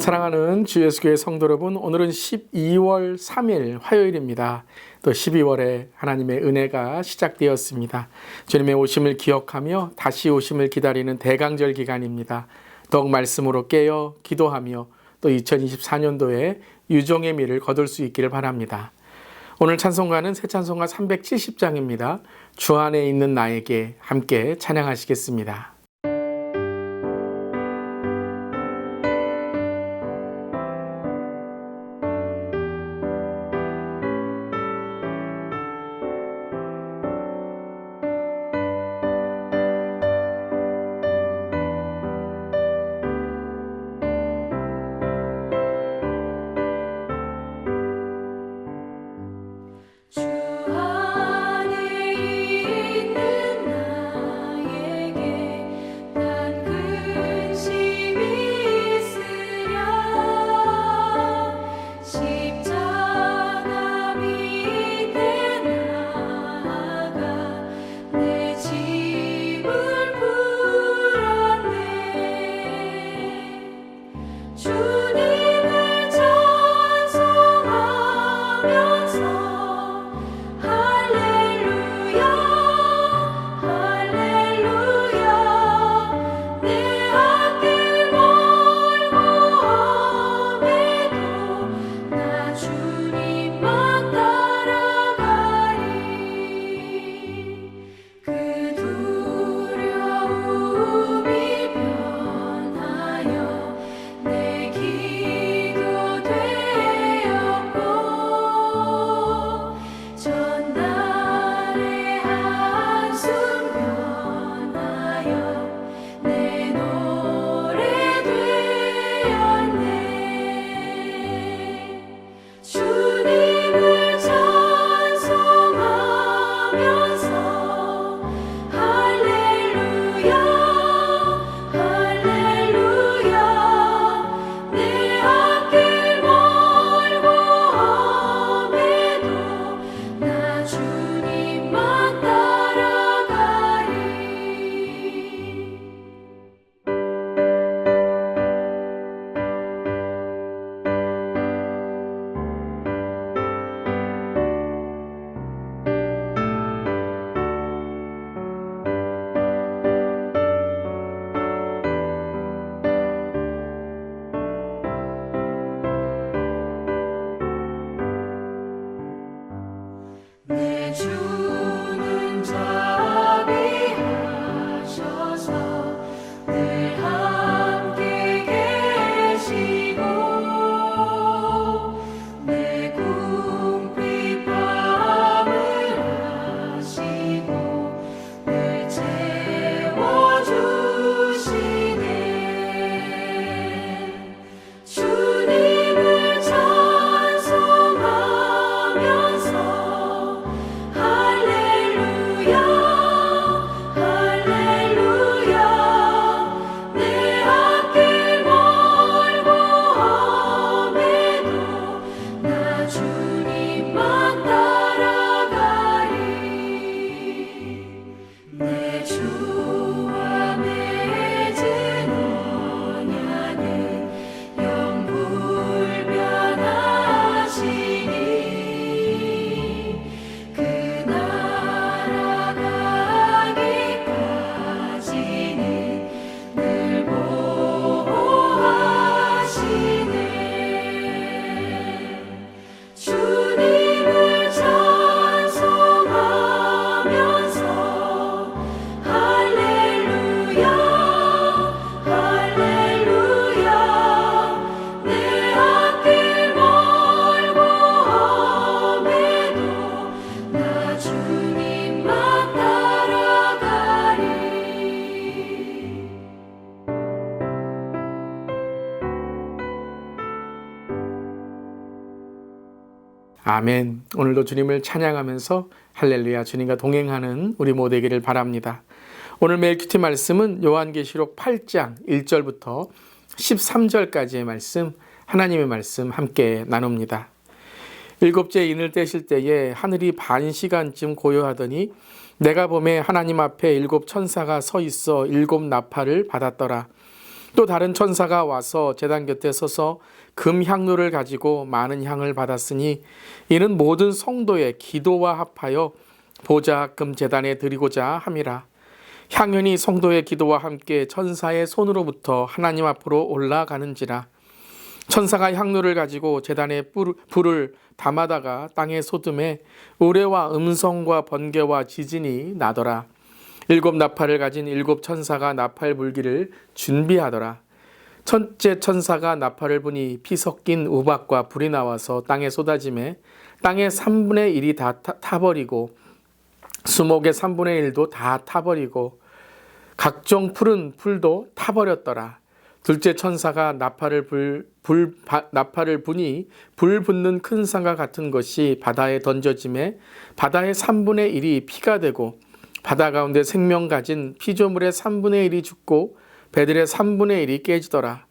사랑하는 주 예수교회 성도 여러분, 오늘은 12월 3일 화요일입니다. 또 12월에 하나님의 은혜가 시작되었습니다. 주님의 오심을 기억하며 다시 오심을 기다리는 대강절 기간입니다. 더욱 말씀으로 깨어 기도하며 또 2024년도에 유종의 미를 거둘 수 있기를 바랍니다. 오늘 찬송가는 새 찬송가 370장입니다. 주 안에 있는 나에게 함께 찬양하시겠습니다. 아멘. 오늘도 주님을 찬양하면서 할렐루야 주님과 동행하는 우리 모두 되기를 바랍니다. 오늘 매일 큐티 말씀은 요한계시록 8장 1절부터 13절까지의 말씀, 하나님의 말씀 함께 나눕니다. 일곱째 인을 떼실 때에 하늘이 반 시간쯤 고요하더니 내가 보매 하나님 앞에 일곱 천사가 서 있어 일곱 나팔을 받았더라. 또 다른 천사가 와서 제단 곁에 서서 금 향로를 가지고 많은 향을 받았으니 이는 모든 성도의 기도와 합하여 보좌 금 제단에 드리고자 함이라. 향연이 성도의 기도와 함께 천사의 손으로부터 하나님 앞으로 올라가는지라. 천사가 향로를 가지고 제단에 불을 담아다가 땅에 쏟음에 우레와 음성과 번개와 지진이 나더라. 7 나팔을 가진 7 천사가 나팔 불기를 준비하더라. 첫째 천사가 나팔을 부니 피 섞인 우박과 불이 나와서 땅에 쏟아지매 땅의 3분의 1이 다 타버리고 수목의 3분의 1도 다 타버리고 각종 푸른 풀도 타버렸더라. 둘째 천사가 나팔을 부니 불 붙는 큰 상과 같은 것이 바다에 던져짐에 바다의 3분의 1이 피가 되고 바다 가운데 생명 가진 피조물의 3분의 1이 죽고 배들의 3분의 1이 깨지더라.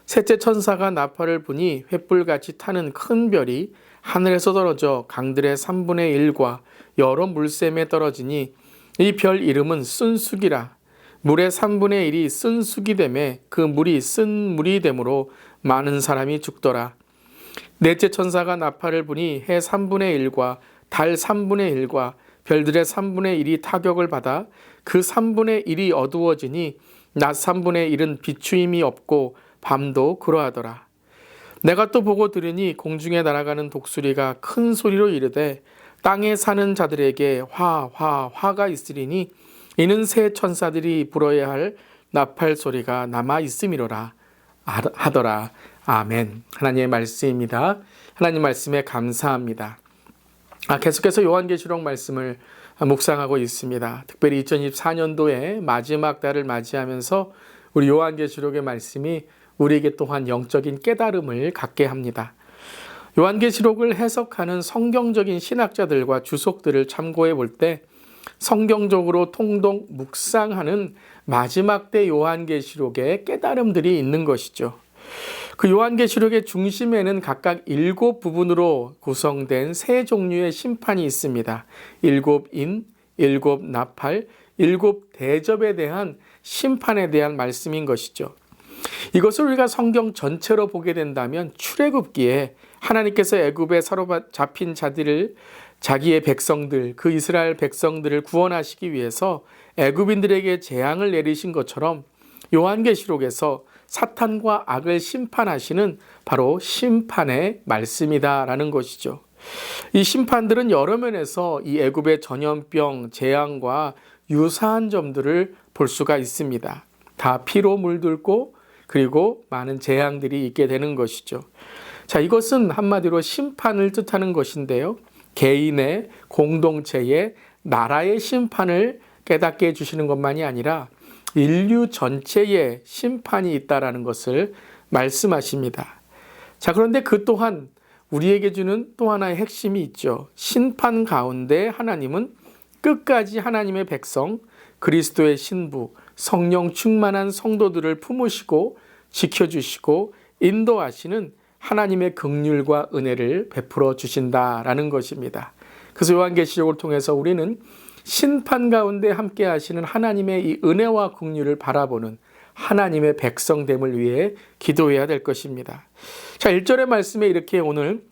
셋째 천사가 나팔을 부니 횃불같이 타는 큰 별이 하늘에서 떨어져 강들의 3분의 1과 여러 물샘에 떨어지니 이 별 이름은 쓴쑥이라. 물의 3분의 1이 쓴쑥이 되매 그 물이 쓴 물이 되므로 많은 사람이 죽더라. 넷째 천사가 나팔을 부니 해 3분의 1과 달 3분의 1과 별들의 3분의 1이 타격을 받아 그 3분의 1이 어두워지니 낮 3분의 1은 비추임이 없고 밤도 그러하더라. 내가 또 보고 들으니 공중에 날아가는 독수리가 큰 소리로 이르되 땅에 사는 자들에게 화가 있으리니 이는 새 천사들이 불어야 할 나팔 소리가 남아 있음이로라 하더라. 아멘. 하나님의 말씀입니다. 하나님 말씀에 감사합니다. 계속해서 요한계시록 말씀을 묵상하고 있습니다. 특별히 2024년도에 마지막 달을 맞이하면서 우리 요한계시록의 말씀이 우리에게 또한 영적인 깨달음을 갖게 합니다. 요한계시록을 해석하는 성경적인 신학자들과 주석들을 참고해 볼 때 성경적으로 통독 묵상하는 마지막 때 요한계시록의 깨달음들이 있는 것이죠. 그 요한계시록의 중심에는 각각 7 부분으로 구성된 3 종류의 심판이 있습니다. 7 인, 7 나팔, 7 대접에 대한 심판에 대한 말씀인 것이죠. 이것을 우리가 성경 전체로 보게 된다면 출애굽기에 하나님께서 애굽에 사로잡힌 자들을 자기의 백성들, 그 이스라엘 백성들을 구원하시기 위해서 애굽인들에게 재앙을 내리신 것처럼 요한계시록에서 사탄과 악을 심판하시는 바로 심판의 말씀이다라는 것이죠. 이 심판들은 여러 면에서 이 애굽의 전염병, 재앙과 유사한 점들을 볼 수가 있습니다. 다 피로 물들고 그리고 많은 재앙들이 있게 되는 것이죠. 자, 이것은 한마디로 심판을 뜻하는 것인데요. 개인의, 공동체의, 나라의 심판을 깨닫게 해주시는 것만이 아니라 인류 전체에 심판이 있다라는 것을 말씀하십니다. 자, 그런데 그 또한 우리에게 주는 또 하나의 핵심이 있죠. 심판 가운데 하나님은 끝까지 하나님의 백성, 그리스도의 신부, 성령 충만한 성도들을 품으시고 지켜주시고 인도하시는 하나님의 긍휼과 은혜를 베풀어 주신다라는 것입니다. 그래서 요한계시록을 통해서 우리는 심판 가운데 함께 하시는 하나님의 이 은혜와 긍휼을 바라보는 하나님의 백성됨을 위해 기도해야 될 것입니다. 자, 1절의 말씀에 이렇게 오늘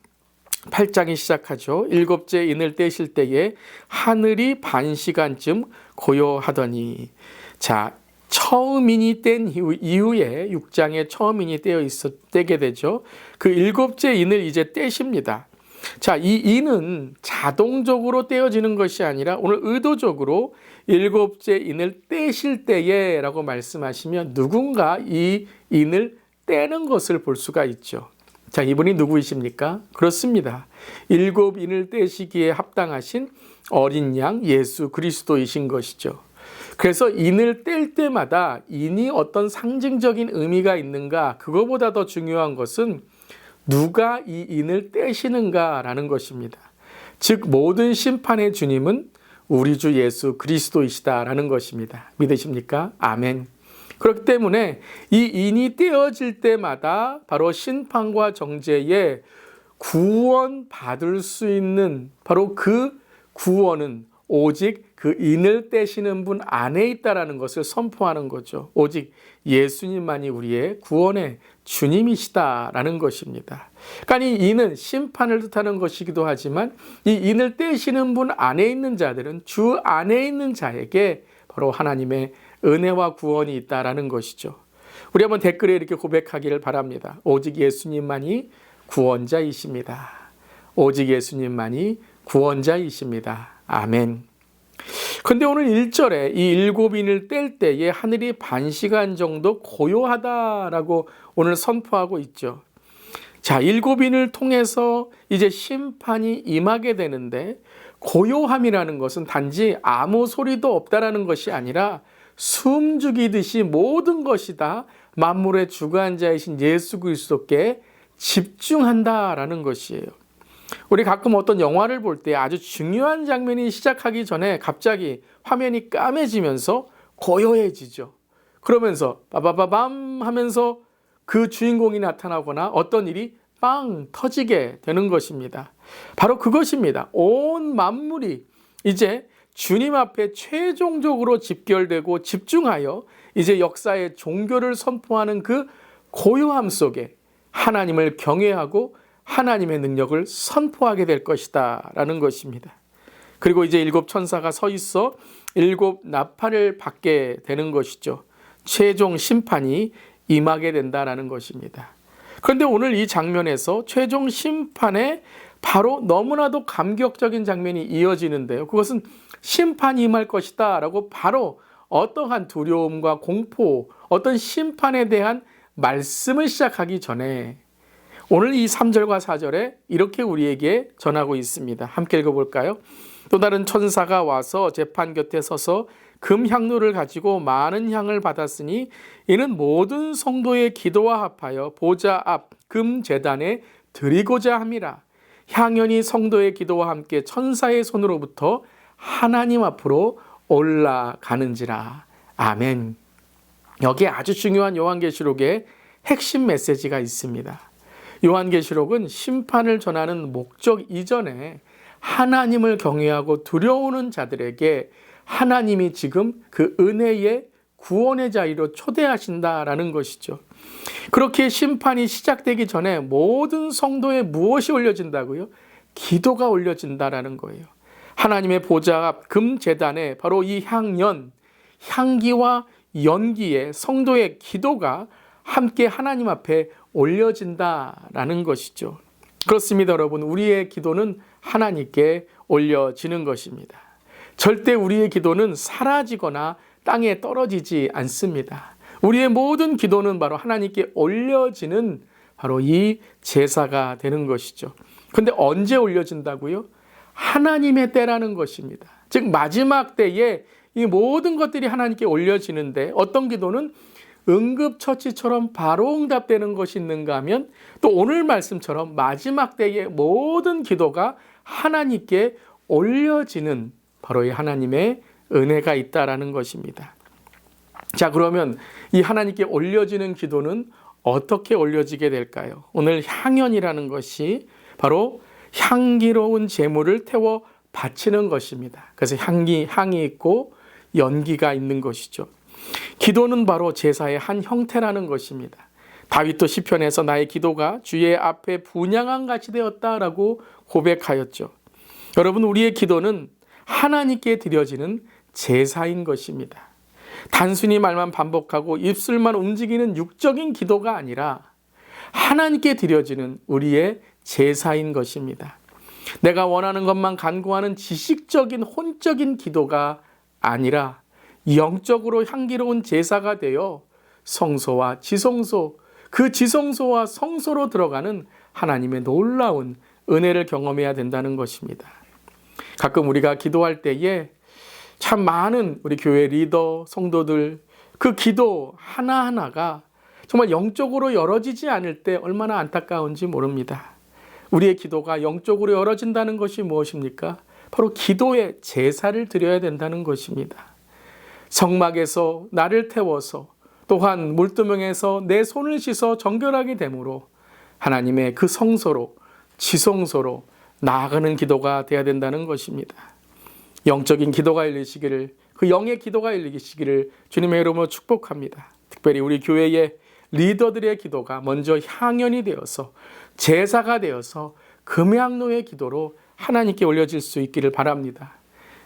8장이 시작하죠. 7째 인을 떼실 때에 하늘이 반 시간쯤 고요하더니, 자, 처음인이 뗀 이후에 6장에 처음인이 떼게 되죠. 그 7째 인을 이제 떼십니다. 자, 이 인은 자동적으로 떼어지는 것이 아니라 오늘 의도적으로 7째 인을 떼실 때에 라고 말씀하시면 누군가 이 인을 떼는 것을 볼 수가 있죠. 자, 이분이 누구이십니까? 그렇습니다. 7 인을 떼시기에 합당하신 어린 양 예수 그리스도이신 것이죠. 그래서 인을 뗄 때마다 인이 어떤 상징적인 의미가 있는가, 그거보다 더 중요한 것은 누가 이 인을 떼시는가라는 것입니다. 즉 모든 심판의 주님은 우리 주 예수 그리스도이시다라는 것입니다. 믿으십니까? 아멘. 그렇기 때문에 이 인이 떼어질 때마다 바로 심판과 정죄에 구원받을 수 있는 바로 그 구원은 오직 그 인을 떼시는 분 안에 있다라는 것을 선포하는 거죠. 오직 예수님만이 우리의 구원의 주님이시다라는 것입니다. 그러니까 이 인은 심판을 뜻하는 것이기도 하지만 이 인을 떼시는 분 안에 있는 자들은 주 안에 있는 자에게 바로 하나님의 은혜와 구원이 있다라는 것이죠. 우리 한번 댓글에 이렇게 고백하기를 바랍니다. 오직 예수님만이 구원자이십니다. 오직 예수님만이 구원자이십니다. 아멘. 근데 오늘 1절에 이 7인을 뗄 때에 하늘이 반 시간 정도 고요하다라고 오늘 선포하고 있죠. 자, 7인을 통해서 이제 심판이 임하게 되는데 고요함이라는 것은 단지 아무 소리도 없다라는 것이 아니라 숨죽이듯이 모든 것이 다 만물의 주관자이신 예수 그리스도께 집중한다라는 것이에요. 우리 가끔 어떤 영화를 볼 때 아주 중요한 장면이 시작하기 전에 갑자기 화면이 까매지면서 고요해지죠. 그러면서 빠바바밤 하면서 그 주인공이 나타나거나 어떤 일이 빵 터지게 되는 것입니다. 바로 그것입니다. 온 만물이 이제 주님 앞에 최종적으로 집결되고 집중하여 이제 역사의 종교를 선포하는 그 고요함 속에 하나님을 경외하고 하나님의 능력을 선포하게 될 것이다 라는 것입니다. 그리고 이제 7 천사가 서 있어 7 나팔을 받게 되는 것이죠. 최종 심판이 임하게 된다라는 것입니다. 그런데 오늘 이 장면에서 최종 심판에 바로 너무나도 감격적인 장면이 이어지는데요. 그것은 심판이 임할 것이다 라고 바로 어떠한 두려움과 공포, 어떤 심판에 대한 말씀을 시작하기 전에 오늘 이 3절과 4절에 이렇게 우리에게 전하고 있습니다. 함께 읽어볼까요? 또 다른 천사가 와서 재판 곁에 서서 금향로를 가지고 많은 향을 받았으니 이는 모든 성도의 기도와 합하여 보좌 앞 금제단에 드리고자 함이라. 향연이 성도의 기도와 함께 천사의 손으로부터 하나님 앞으로 올라가는지라. 아멘. 여기에 아주 중요한 요한계시록의 핵심 메시지가 있습니다. 요한계시록은 심판을 전하는 목적 이전에 하나님을 경외하고 두려워하는 자들에게 하나님이 지금 그 은혜의 구원의 자리로 초대하신다라는 것이죠. 그렇게 심판이 시작되기 전에 모든 성도에 무엇이 올려진다고요? 기도가 올려진다라는 거예요. 하나님의 보좌 앞 금제단에 바로 이 향연, 향기와 연기에 성도의 기도가 함께 하나님 앞에 올려진다라는 것이죠. 그렇습니다, 여러분. 우리의 기도는 하나님께 올려지는 것입니다. 절대 우리의 기도는 사라지거나 땅에 떨어지지 않습니다. 우리의 모든 기도는 바로 하나님께 올려지는 바로 이 제사가 되는 것이죠. 그런데 언제 올려진다고요? 하나님의 때라는 것입니다. 즉 마지막 때에 이 모든 것들이 하나님께 올려지는데 어떤 기도는 응급처치처럼 바로 응답되는 것이 있는가 하면 또 오늘 말씀처럼 마지막 때의 모든 기도가 하나님께 올려지는 바로 이 하나님의 은혜가 있다라는 것입니다. 자, 그러면 이 하나님께 올려지는 기도는 어떻게 올려지게 될까요? 오늘 향연이라는 것이 바로 향기로운 제물을 태워 바치는 것입니다. 그래서 향이 있고 연기가 있는 것이죠. 기도는 바로 제사의 한 형태라는 것입니다. 다윗도 시편에서 나의 기도가 주의 앞에 분향한 같이 되었다라고 고백하였죠. 여러분, 우리의 기도는 하나님께 드려지는 제사인 것입니다. 단순히 말만 반복하고 입술만 움직이는 육적인 기도가 아니라 하나님께 드려지는 우리의 제사인 것입니다. 내가 원하는 것만 간구하는 지식적인 혼적인 기도가 아니라 영적으로 향기로운 제사가 되어 성소와 지성소, 그 지성소와 성소로 들어가는 하나님의 놀라운 은혜를 경험해야 된다는 것입니다. 가끔 우리가 기도할 때에 참 많은 우리 교회 리더, 성도들 그 기도 하나하나가 정말 영적으로 열어지지 않을 때 얼마나 안타까운지 모릅니다. 우리의 기도가 영적으로 열어진다는 것이 무엇입니까? 바로 기도의 제사를 드려야 된다는 것입니다. 성막에서 나를 태워서 또한 물두멍에서 내 손을 씻어 정결하게 되므로 하나님의 그 성소로 지성소로 나아가는 기도가 되어야 된다는 것입니다. 영적인 기도가 열리시기를, 그 영의 기도가 열리시기를 주님의 이름으로 축복합니다. 특별히 우리 교회의 리더들의 기도가 먼저 향연이 되어서 제사가 되어서 금양로의 기도로 하나님께 올려질 수 있기를 바랍니다.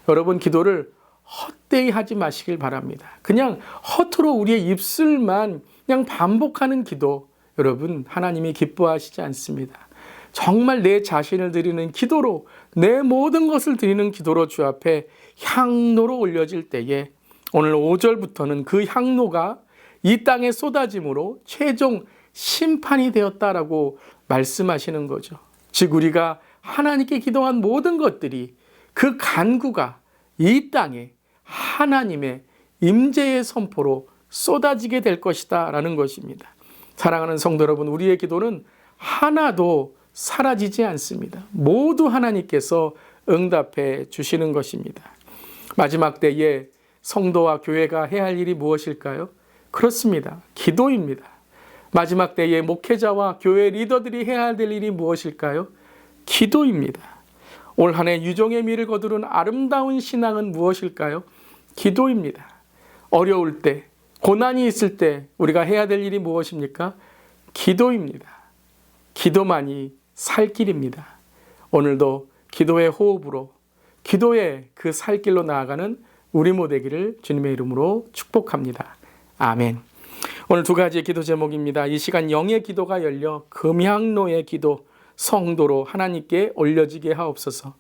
여러분, 기도를 헛되이 하지 마시길 바랍니다. 그냥 허투루 우리의 입술만 그냥 반복하는 기도, 여러분, 하나님이 기뻐하시지 않습니다. 정말 내 자신을 드리는 기도로, 내 모든 것을 드리는 기도로 주 앞에 향로로 올려질 때에 오늘 5절부터는 그 향로가 이 땅에 쏟아짐으로 최종 심판이 되었다라고 말씀하시는 거죠. 즉 우리가 하나님께 기도한 모든 것들이, 그 간구가 이 땅에 하나님의 임재의 선포로 쏟아지게 될 것이다 라는 것입니다. 사랑하는 성도 여러분, 우리의 기도는 하나도 사라지지 않습니다. 모두 하나님께서 응답해 주시는 것입니다. 마지막 때에 성도와 교회가 해야 할 일이 무엇일까요? 그렇습니다. 기도입니다. 마지막 때에 목회자와 교회 리더들이 해야 될 일이 무엇일까요? 기도입니다. 올 한 해 유종의 미를 거두는 아름다운 신앙은 무엇일까요? 기도입니다. 어려울 때, 고난이 있을 때 우리가 해야 될 일이 무엇입니까? 기도입니다. 기도만이 살 길입니다. 오늘도 기도의 호흡으로, 기도의 그 살 길로 나아가는 우리 모두 되기를 주님의 이름으로 축복합니다. 아멘. 오늘 두 가지의 기도 제목입니다. 이 시간 영의 기도가 열려 금향로의 기도, 성도로 하나님께 올려지게 하옵소서.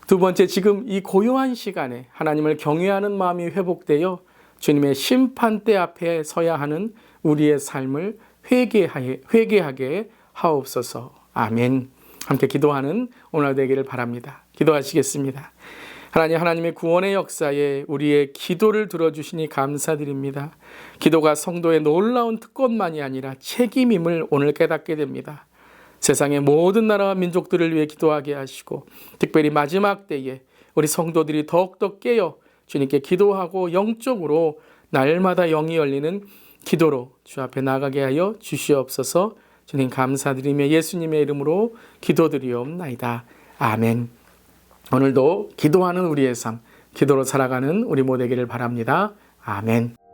두 번째, 지금 이 고요한 시간에 하나님을 경외하는 마음이 회복되어 주님의 심판대 앞에 서야 하는 우리의 삶을 회개하게 하옵소서. 아멘. 함께 기도하는 오늘 되기를 바랍니다. 기도하시겠습니다. 하나님의 구원의 역사에 우리의 기도를 들어주시니 감사드립니다. 기도가 성도의 놀라운 특권만이 아니라 책임임을 오늘 깨닫게 됩니다. 세상의 모든 나라와 민족들을 위해 기도하게 하시고, 특별히 마지막 때에 우리 성도들이 더욱더 깨어 주님께 기도하고 영적으로 날마다 영이 열리는 기도로 주 앞에 나가게 하여 주시옵소서. 주님 감사드리며 예수님의 이름으로 기도드리옵나이다. 아멘. 오늘도 기도하는 우리의 삶, 기도로 살아가는 우리 모두 되기를 바랍니다. 아멘.